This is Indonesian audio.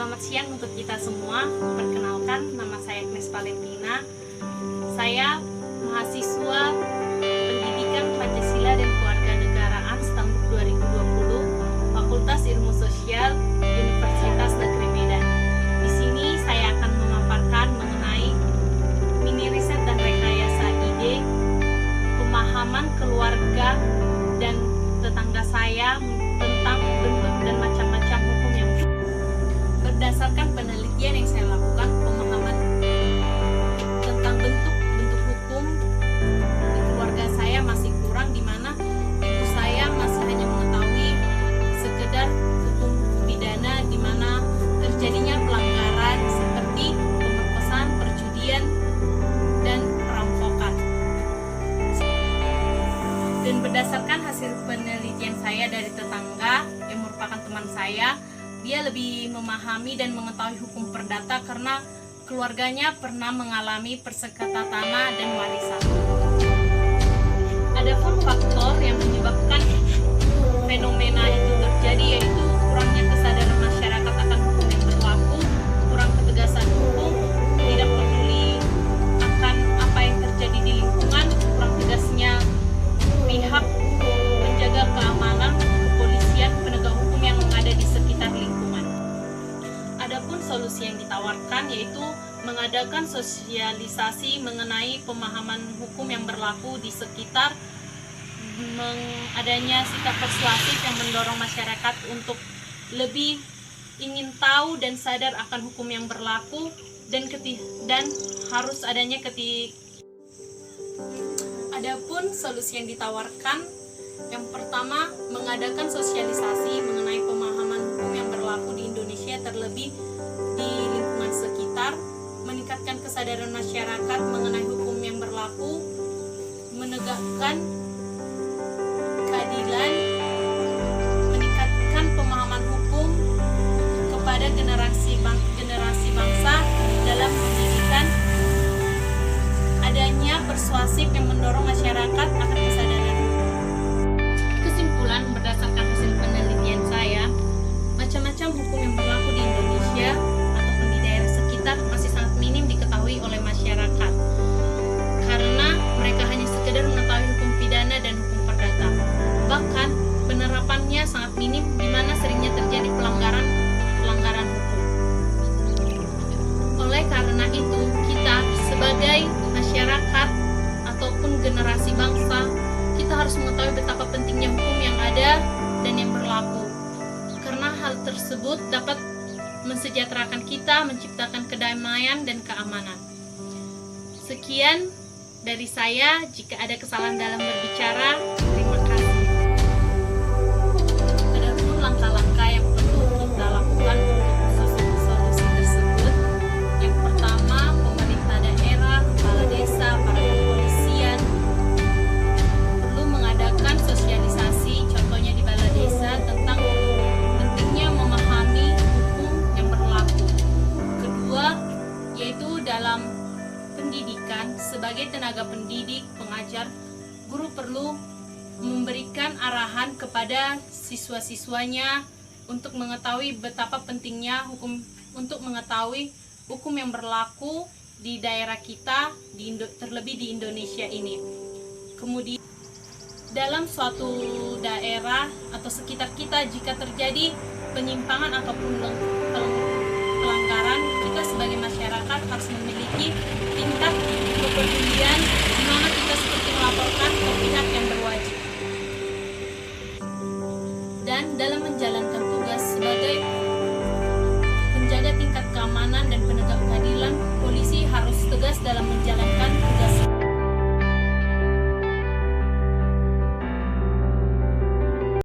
Selamat siang untuk kita semua. Perkenalkan, nama saya Agnes Valentina. Saya mahasiswa Pendidikan Pancasila dan Kewarganegaraan Stambuk 2020, Fakultas Ilmu Sosial, Universitas Negeri Medan. Di sini saya akan memaparkan mengenai mini riset dan rekayasa ide, pemahaman keluarga dan tetangga saya tentang bentuk dan macam-macam hukum yang berdasarkan penelitian yang saya lakukan. Pemahaman tentang bentuk hukum di keluarga saya masih kurang, di mana ibu saya masih hanya mengetahui sekedar hukum pidana di mana terjadinya pelanggaran seperti pemerkosaan, perjudian, dan perampokan. Dan berdasarkan hasil penelitian saya dari tetangga yang merupakan teman saya, dia lebih memahami dan mengetahui hukum perdata karena keluarganya pernah mengalami persengketa tanah dan warisan. Adapun faktor yang menyebabkan fenomena itu terjadi yaitu kurangnya kesadaran masyarakat akan hukum yang berlaku, kurang ketegasan hukum, tidak peduli akan apa yang terjadi di lingkungan, kurang tegasnya pihak penjaga keamanan, kepolisian, penegak hukum yang ada di sekitar lingkungan. Adapun solusi yang ditawarkan yaitu mengadakan sosialisasi mengenai pemahaman hukum yang berlaku di sekitar, adanya sikap persuasif yang mendorong masyarakat untuk lebih ingin tahu dan sadar akan hukum yang berlaku, dan harus adanya Adapun solusi yang ditawarkan, yang pertama, mengadakan sosialisasi mengenai pemahaman hukum yang berlaku di Indonesia, terlebih di lingkungan sekitar, meningkatkan kesadaran masyarakat mengenai hukum yang berlaku, menegakkan keadilan, meningkatkan pemahaman hukum kepada generasi bangsa dalam pendidikan, adanya persuasif yang mendorong masyarakat akan kesadaran. Kesimpulan berdasarkan hasil penelitian saya, macam-macam hukum yang berlaku di Indonesia ataupun di daerah sekitar masih sangat minim diketahui oleh masyarakat, karena mereka hanya sekedar mengetahui hukum pidana dan hukum perdata. Bahkan penerapannya sangat minim, di mana seringnya terjadi pelanggaran hukum. Oleh karena itu, kita sebagai masyarakat ataupun generasi bangsa, kita harus mengetahui betapa pentingnya hukum yang ada dan yang berlaku, karena hal tersebut dapat mensejahterakan kita, menciptakan kedamaian dan keamanan. Sekian dari saya. Jika ada kesalahan dalam berbicara, terima kasih. Adapun langkah-langkah yang perlu kita lakukan untuk solusi tersebut, yang pertama, pemerintah daerah, kepala desa, para kepolisian perlu mengadakan sosialisasi, contohnya di balai desa, tentang pentingnya memahami hukum yang berlaku. Kedua, yaitu dalam pendidikan, sebagai tenaga pendidik, pengajar, guru perlu memberikan arahan kepada siswa-siswanya untuk mengetahui betapa pentingnya untuk mengetahui hukum yang berlaku di daerah kita, terlebih di Indonesia ini. Kemudian dalam suatu daerah atau sekitar kita, jika terjadi penyimpangan ataupun pelanggaran, kita sebagai masyarakat harus memiliki tingkat kepedulian di mana kita seperti melaporkan ke pihak yang berwajib. Dan dalam menjalankan tugas sebagai penjaga tingkat keamanan dan penegak keadilan, polisi harus tegas dalam menjalankan